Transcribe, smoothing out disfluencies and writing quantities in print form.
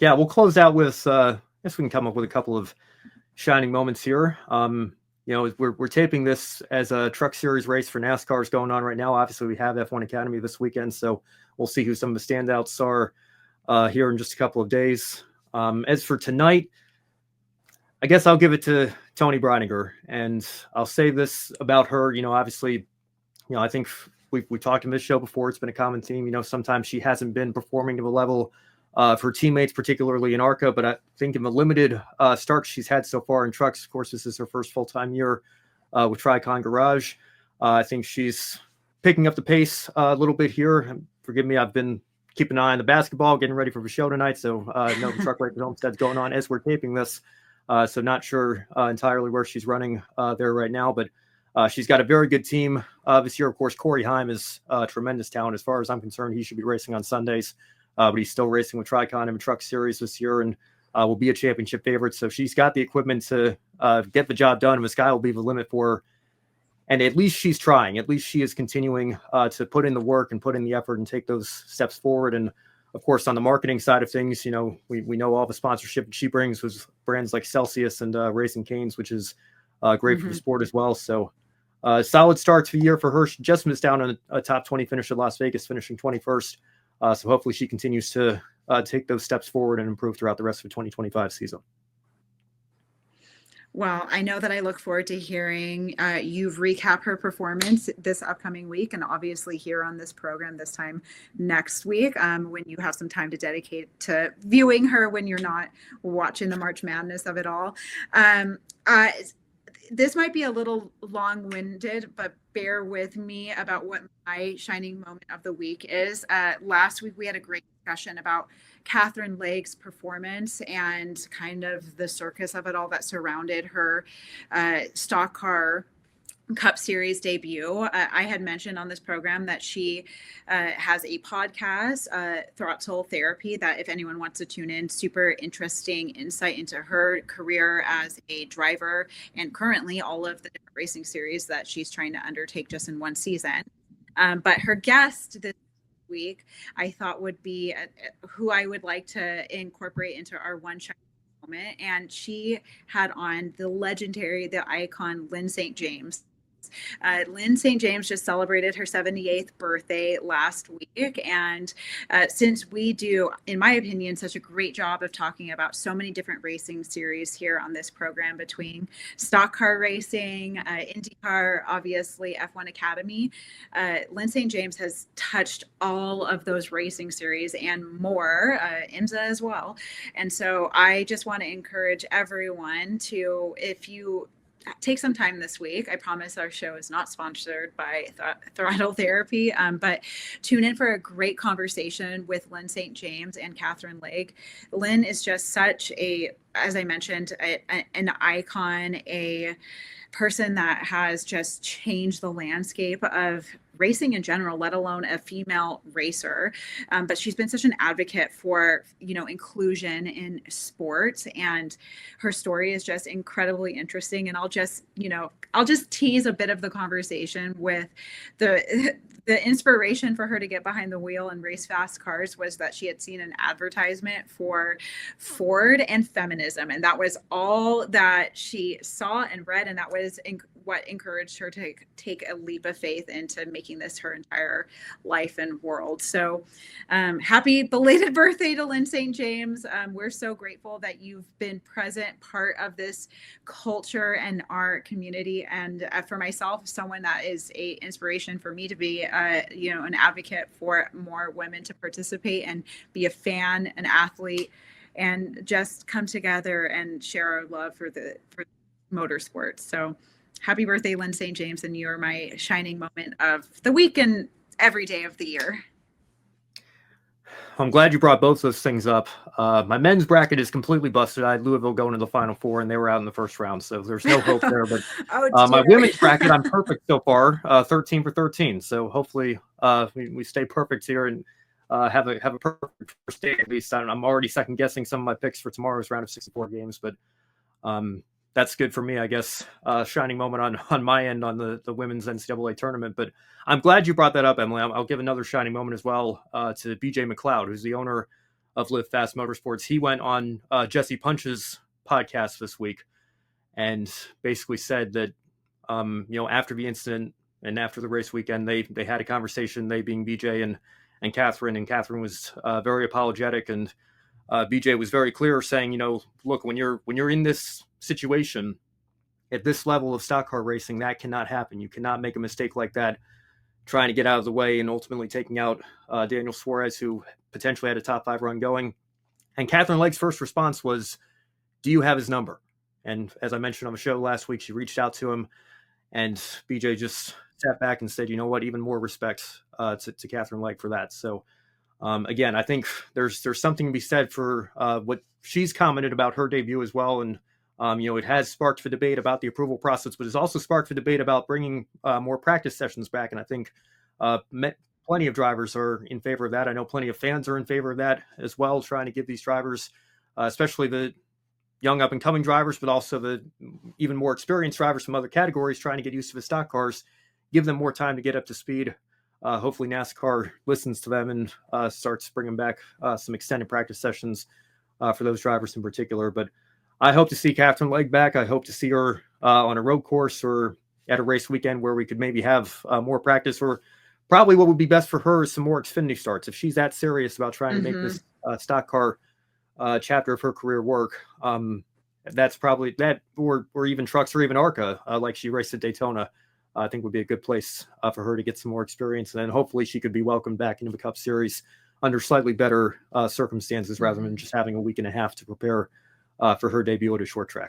Yeah, we'll close out with, I guess we can come up with a couple of shining moments here. We're taping this as a Truck Series race for NASCAR is going on right now. Obviously, we have F1 Academy this weekend, so we'll see who some of the standouts are here in just a couple of days. As for tonight, I guess I'll give it to Toni Breidinger, and I'll say this about her. Obviously, I think we talked in this show before. It's been a common theme. Sometimes she hasn't been performing to the level of her teammates, particularly in ARCA, but I think in the limited starts she's had so far in trucks, of course, this is her first full-time year with Tricon Garage. I think she's picking up the pace a little bit here. Forgive me, I've been keeping an eye on the basketball, getting ready for the show tonight, so no truck race at Homestead's going on as we're taping this. So not sure entirely where she's running there right now, but she's got a very good team this year. Of course, Corey Heim is a tremendous talent. As far as I'm concerned, he should be racing on Sundays, but he's still racing with Tricon in the Truck Series this year and will be a championship favorite. So she's got the equipment to get the job done, and the sky will be the limit for her. And at least she's trying. At least she is continuing to put in the work and put in the effort and take those steps forward. And of course, on the marketing side of things, we know all the sponsorship that she brings with brands like Celsius and Racing Canes, which is great for the sport as well. So solid start to the year for her. She just missed out on a top 20 finish at Las Vegas, finishing 21st. So hopefully she continues to take those steps forward and improve throughout the rest of the 2025 season. Well, I know that I look forward to hearing you recap her performance this upcoming week, and obviously here on this program this time next week when you have some time to dedicate to viewing her when you're not watching the March Madness of it all. This might be a little long-winded, but bear with me about what my shining moment of the week is. Last week, we had a great discussion about Katherine Legge's performance and kind of the circus of it all that surrounded her stock car Cup Series debut. I had mentioned on this program that she has a podcast, Throttle Therapy, that if anyone wants to tune in, super interesting insight into her career as a driver and currently all of the different racing series that she's trying to undertake just in one season. But her guest this week, I thought would be who I would like to incorporate into our one shot moment. And she had on the legendary, the icon, Lyn St. James. Lyn St. James just celebrated her 78th birthday last week. And since we do, in my opinion, such a great job of talking about so many different racing series here on this program between stock car racing, IndyCar, obviously F1 Academy, Lyn St. James has touched all of those racing series and more, IMSA as well. And so I just want to encourage everyone to, if you take some time this week. I promise our show is not sponsored by Throttle Therapy, but tune in for a great conversation with Lyn St. James and Katherine Legge. Lyn is just such a, as I mentioned, an icon, a person that has just changed the landscape of racing in general, let alone a female racer. But she's been such an advocate for, inclusion in sports, and her story is just incredibly interesting. And I'll just tease a bit of the conversation with the inspiration for her to get behind the wheel and race fast cars was that she had seen an advertisement for Ford and feminism. And that was all that she saw and read. And that was what encouraged her to take a leap of faith into making this her entire life and world. So happy belated birthday to Lyn St. James. We're so grateful that you've been present part of this culture and our community. And for myself, someone that is a inspiration for me to be, an advocate for more women to participate and be a fan, an athlete, and just come together and share our love for motorsports. So happy birthday, Lyn St. James, and you're my shining moment of the week and every day of the year. I'm glad you brought both those things up. My men's bracket is completely busted. I had Louisville going to the Final Four, and they were out in the first round, so there's no hope there. But my women's bracket, I'm perfect so far, 13 for 13. So hopefully we stay perfect here and have a perfect first day at least. I'm already second guessing some of my picks for tomorrow's round of 64 games, but that's good for me, I guess. Shining moment on my end on the women's NCAA tournament. But I'm glad you brought that up, Emily. I'll give another shining moment as well to BJ McLeod, who's the owner Live Fast Motorsports. He went on Jesse Punch's podcast this week and basically said that, after the incident and after the race weekend, they had a conversation, they being BJ and Katherine was very apologetic, and BJ was very clear, saying, look, when you're in this situation at this level of stock car racing, that cannot happen. You cannot make a mistake like that, trying to get out of the way and ultimately taking out Daniel Suarez, who potentially had a top 5 run going. And Katherine Legge's first response was, do you have his number? And as I mentioned on the show last week, she reached out to him, and BJ just sat back and said, you know what, even more respect to Katherine Legge for that. So again, I think there's something to be said for what she's commented about her debut as well. And it has sparked the debate about the approval process, but it's also sparked the debate about bringing more practice sessions back. And I think plenty of drivers are in favor of that. I know plenty of fans are in favor of that as well, trying to give these drivers, especially the young up and coming drivers, but also the even more experienced drivers from other categories, trying to get used to the stock cars, give them more time to get up to speed. Hopefully NASCAR listens to them and starts bringing back some extended practice sessions for those drivers in particular. But I hope to see Katherine Legge back. I hope to see her on a road course or at a race weekend where we could maybe have more practice, or probably what would be best for her is some more Xfinity starts. If she's that serious about trying to make this stock car chapter of her career work, that's probably that, or even trucks, or even ARCA, like she raced at Daytona, I think would be a good place for her to get some more experience. And then hopefully she could be welcomed back into the Cup Series under slightly better circumstances, rather than just having a week and a half to prepare for her debut at a short track.